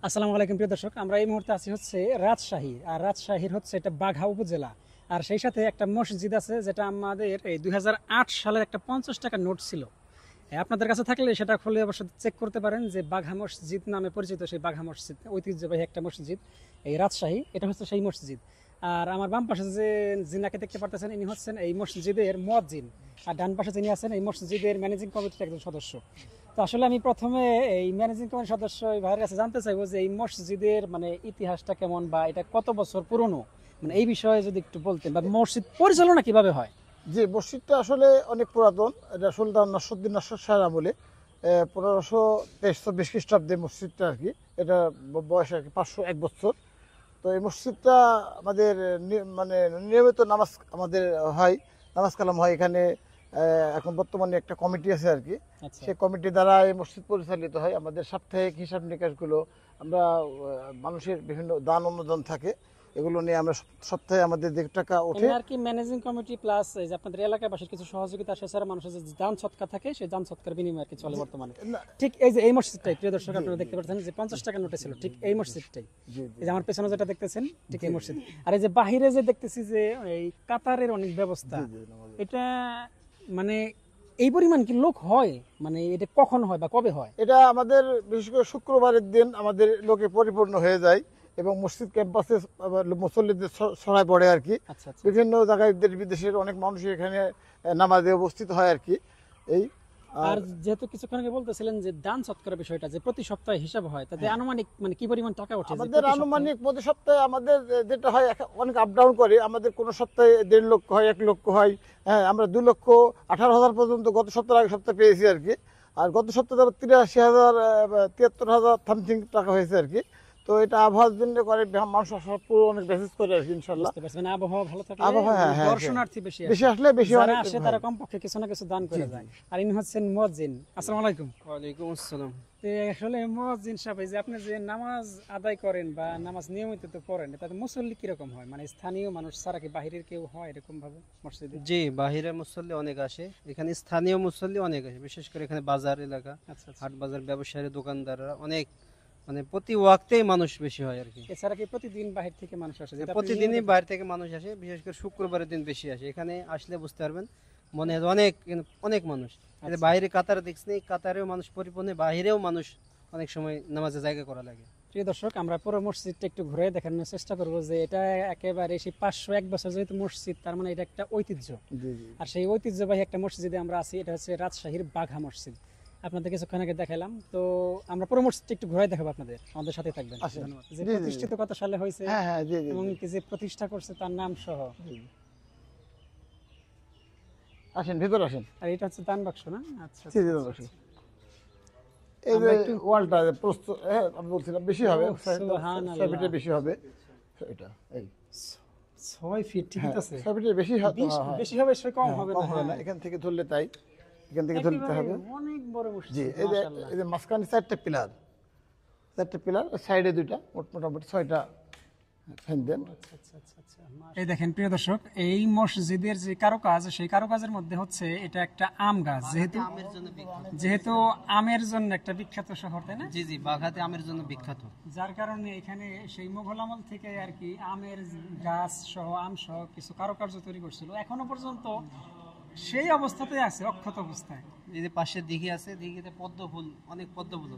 আসসালামু আলাইকুম প্রিয় দর্শক, আমরা এই মুহূর্তে আছি হচ্ছে রাজশাহী। আর রাজশাহীর হচ্ছে এটা বাঘা উপজেলা। আর সেই সাথে একটা মসজিদ আছে যেটা আমাদের এই 2008 সালের একটা 50 টাকা নোট ছিল। আপনাদের কাছে থাকলে সেটা খুলে অবশ্যই চেক করতে পারেন যে বাঘা মসজিদ নামে পরিচিত সেই বাঘা মসজিদ ঐতিহ্যবাহী একটা মসজিদ এই রাজশাহী। এটা হচ্ছে সেই মসজিদ। আর আমার বাম পাশে যে জিনাকে দেখতে পারতেছেন ইনি হচ্ছেন এই মসজিদের মুয়াজ্জিন। আর ডান পাশে যিনি আছেন এই মসজিদের ম্যানেজিং কমিটির একজন সদস্য। তো আসলে আমি প্রথমে এই ম্যানেজিং কমিটির সদস্য এই ভাইয়ের কাছে জানতে চাইবো যে এই মসজিদের মানে ইতিহাসটা কেমন বা এটা কত বছর পুরনো, মানে এই বিষয়ে যদি একটু বলতেন, বা মসজিদ পরিচালনা কিভাবে হয়। জি, মসজিদটা আসলে অনেক পুরাতন। এটা সুলতান নাসরুদ্দিন নাসর শাহের আমলে 1523 খ্রিস্টাব্দে মসজিদটা আর কি। এটা বয়স আর কি 501 বছর। তো এই মসজিদটা আমাদের মানে নিয়মিত নামাজ আমাদের হয়, নামাজ কালাম হয় এখানে। এখন বর্তমানে একটা কমিটি আছে আর কি। আচ্ছা। সেই কমিটি দ্বারা এই মসজিদ পরিচালিত হয়। আমাদের সাপ্তাহিক হিসাব নিকাশগুলো আমরা মানুষের বিভিন্ন দান অনুদান থাকে, এগুলো নিয়ে আমরা সপ্তাহে আমাদের যে টাকা ওঠে। আর কি ম্যানেজিং কমিটি প্লাস এই যে আপনাদের এলাকাবাসীর কিছু সহযোগিতা, সেছাড়া মানুষের যে দান সৎকার থাকে সেই দান সৎকার বিনিময়ে আর কি চলে বর্তমানে। ঠিক এই যে এই মসজিদটাই প্রিয় দর্শক আপনারা দেখতে পাচ্ছেন যে 50 টাকা নোটে ছিল, ঠিক এই মসজিদটাই। এই যে আমার পেছনে যেটা দেখতেছেন ঠিক এই মসজিদ। আর এই যে বাহিরে যে দেখতেছি যে এই কাতারের অনেক ব্যবস্থা, এটা মানে এই পরিমাণ কি লোক হয়, মানে এটা কখন হয় বা কবে হয়? এটা আমাদের বিশেষ করে শুক্রবারের দিন আমাদের লোকে পরিপূর্ণ হয়ে যায় এবং মসজিদ ক্যাম্পাসে মুসল্লিদের ছড়ায় পড়ে আর কি। আচ্ছা আচ্ছা। বিভিন্ন জায়গায় দেশ বিদেশের অনেক মানুষ এখানে নামাজে উপস্থিত হয় আর কি। এই আর যেহেতু কিছুক্ষণ আগে বলতেছিলেন যে দান সৎকার বিষয়টা যে প্রতি সপ্তাহে হিসাব হয়, তাতে আনুমানিক মানে কি পরিমাণ টাকা ওঠে? আমাদের আনুমানিক প্রতি সপ্তাহে আমাদের যেটা হয় অনেক আপ ডাউন করে। আমাদের কোনো সপ্তাহে 1.5 লক্ষ হয়, 1 লক্ষ হয়। হ্যাঁ, আমরা 2,18,000 পর্যন্ত গত সপ্তাহে আগে সপ্তাহে পেয়েছি আর কি। আর গত সপ্তাহে 83,000 73,000 সামথিং টাকা হয়েছে আর কি। তো এটা আবহাওয়ার জন্য করে, মানুষ পুরো অনেক বেসিস করে আর কি। ইনশাল্লাহ আবহাওয়া ভালো থাকলে আবহাওয়া দর্শনার্থী বেশি বেশি আসলে বেশি যারা অনেক আসে তারা কমপক্ষে কিছু না কিছু দান করে যায়। আর ইনি হচ্ছেন মুয়াজ্জিন। আসসালামু আলাইকুম। ওয়ালাইকুম আসসালাম। আসলে মুয়াজ্জিন সাহেব, এই যে আপনি যে নামাজ আদায় করেন বা নামাজ নিয়মিত তো পড়েন, তাতে মুসল্লি কিরকম হয়? মানে স্থানীয় মানুষ ছাড়া কি বাহিরের কেউ হয় এরকম ভাবে মসজিদে? জি, বাহিরের মুসল্লি অনেক আসে, এখানে স্থানীয় মুসল্লি অনেক আসে, বিশেষ করে এখানে বাজার এলাকা, আচ্ছা আচ্ছা। হাট বাজার ব্যবসায়ী দোকানদাররা অনেক, মানে প্রতি ওয়াক্তেই মানুষ বেশি হয় আর কি। এছাড়া কি প্রতিদিন বাহির থেকে মানুষ আসে? যেটা আপনি প্রতিদিনই বাইরে থেকে মানুষ আসে, বিশেষ করে শুক্রবারের দিন বেশি আসে। এখানে আসলে বুঝতে পারবেন মনে হয় অনেক অনেক মানুষ। বাইরে কাতারে দেখছি, কাতারেও মানুষ পরিপূর্ণ, বাহিরেও মানুষ অনেক সময় নামাজের জায়গা করা লাগে। প্রিয় দর্শক, আমরা পুরো মসজিদটা একটু ঘুরে দেখানোর চেষ্টা করবো যে এটা একেবারে সেই 501 বছর যেহেতু মসজিদ, তার মানে এটা একটা ঐতিহ্য। আর সেই ঐতিহ্যবাহী একটা মসজিদে আমরা আছি, এটা হচ্ছে রাজশাহীর বাঘা মসজিদ। আপনাদের কিছুক্ষণ আগে দেখালাম, তো আমরা পুরো মসজিদটা একটু ঘুরে দেখাবো আপনাদের, আমাদের সাথে থাকবেন। ধন্যবাদ। যে প্রতিষ্ঠিত কত সালে হয়েছে এবং কি যে প্রতিষ্ঠা করছে তার নাম সহ। আসেন, ভিতরে আসেন। আর এটা হচ্ছে দান বাক্স না? আচ্ছা। এই যে ওয়ালটা প্রস্তুত, হ্যাঁ আমি বলছিলাম বেশি হবে, 6 ফিটের বেশি হবে এটা। এই 6 ফিট, ঠিক আছে। 6 ফিটের বেশি হবে, বেশি হবে, সে কম হবে না। এখান থেকে ধরলে তাই, এখান থেকে ধরতে হবে। অনেক বড় মসজিদ। জি, এই যে মাঝখানে 4টা পিলার, 4টা পিলার, সাইডে 2টা, মোটামুটি 6টা ফ্যান দেন। এই দেখেন প্রিয় দর্শক, এই মসজিদের যে কারুকাজ, সেই কারুকাজের মধ্যে হচ্ছে এটা একটা আম গাছ, যেহেতু আমের জন্য একটা বিখ্যাত শহর, তাই না? জি জি, বাঘাতে আমের জন্য বিখ্যাত, যার কারণে এখানে সেই মুঘল আমল থেকে আর কি আমের গাছ সহ আম সহ কিছু কারুকার্য তৈরি করছিল, এখনো পর্যন্ত সেই অবস্থাতে আছে, অক্ষত অবস্থায়। এই যে পাশের দিঘি আছে, দিঘিতে পদ্ম ফুল, অনেক পদ্ম ফুল।